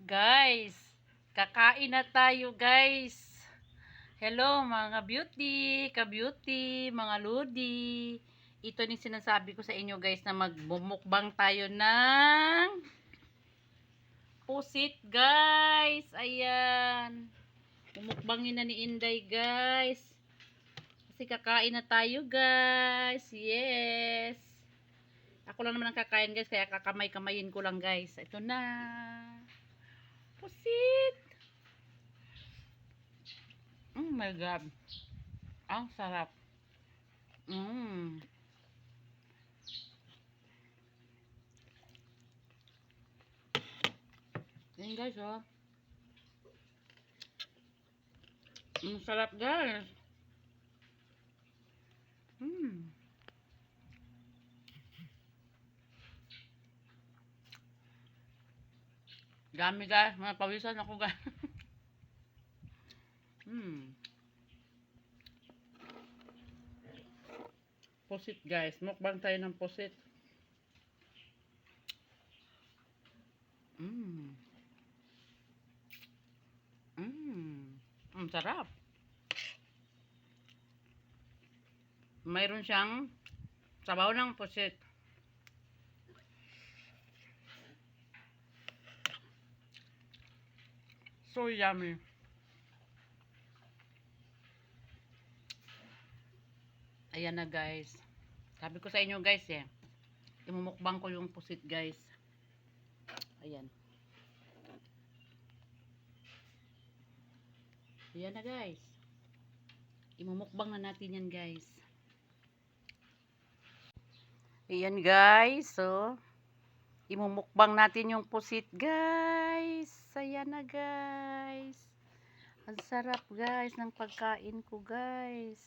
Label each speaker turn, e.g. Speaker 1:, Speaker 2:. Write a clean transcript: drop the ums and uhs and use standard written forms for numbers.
Speaker 1: Guys, kakain na tayo guys. Hello mga beauty, ka-beauty, mga lodi. Ito yung sinasabi ko sa inyo guys na magbumukbang tayo ng pusit guys. Ayan. Bumukbangin na ni Inday guys. Kasi kakain na tayo guys. Yes. Ako lang naman ang kakain guys, kaya kakamay-kamayin ko lang guys. Ito na. Pusit. Oh my God. Ang sarap. Mm. Yan guys, oh. Ang sarap guys. Mm. Dami guys, mga pawisan ako guys. Mm. Pusit guys, mukbang tayo ng pusit. Mm. Mm. Ang sarap. Mayroon siyang sabaw ng pusit. So yummy. Ayan na guys. Sabi ko sa inyo guys imumukbang ko yung pusit guys. Ayan. Ayan na guys. Imumukbang na natin yan guys. Ayan guys. So, imumukbang natin yung pusit guys. Ayan na guys. Ang sarap guys ng pagkain ko guys.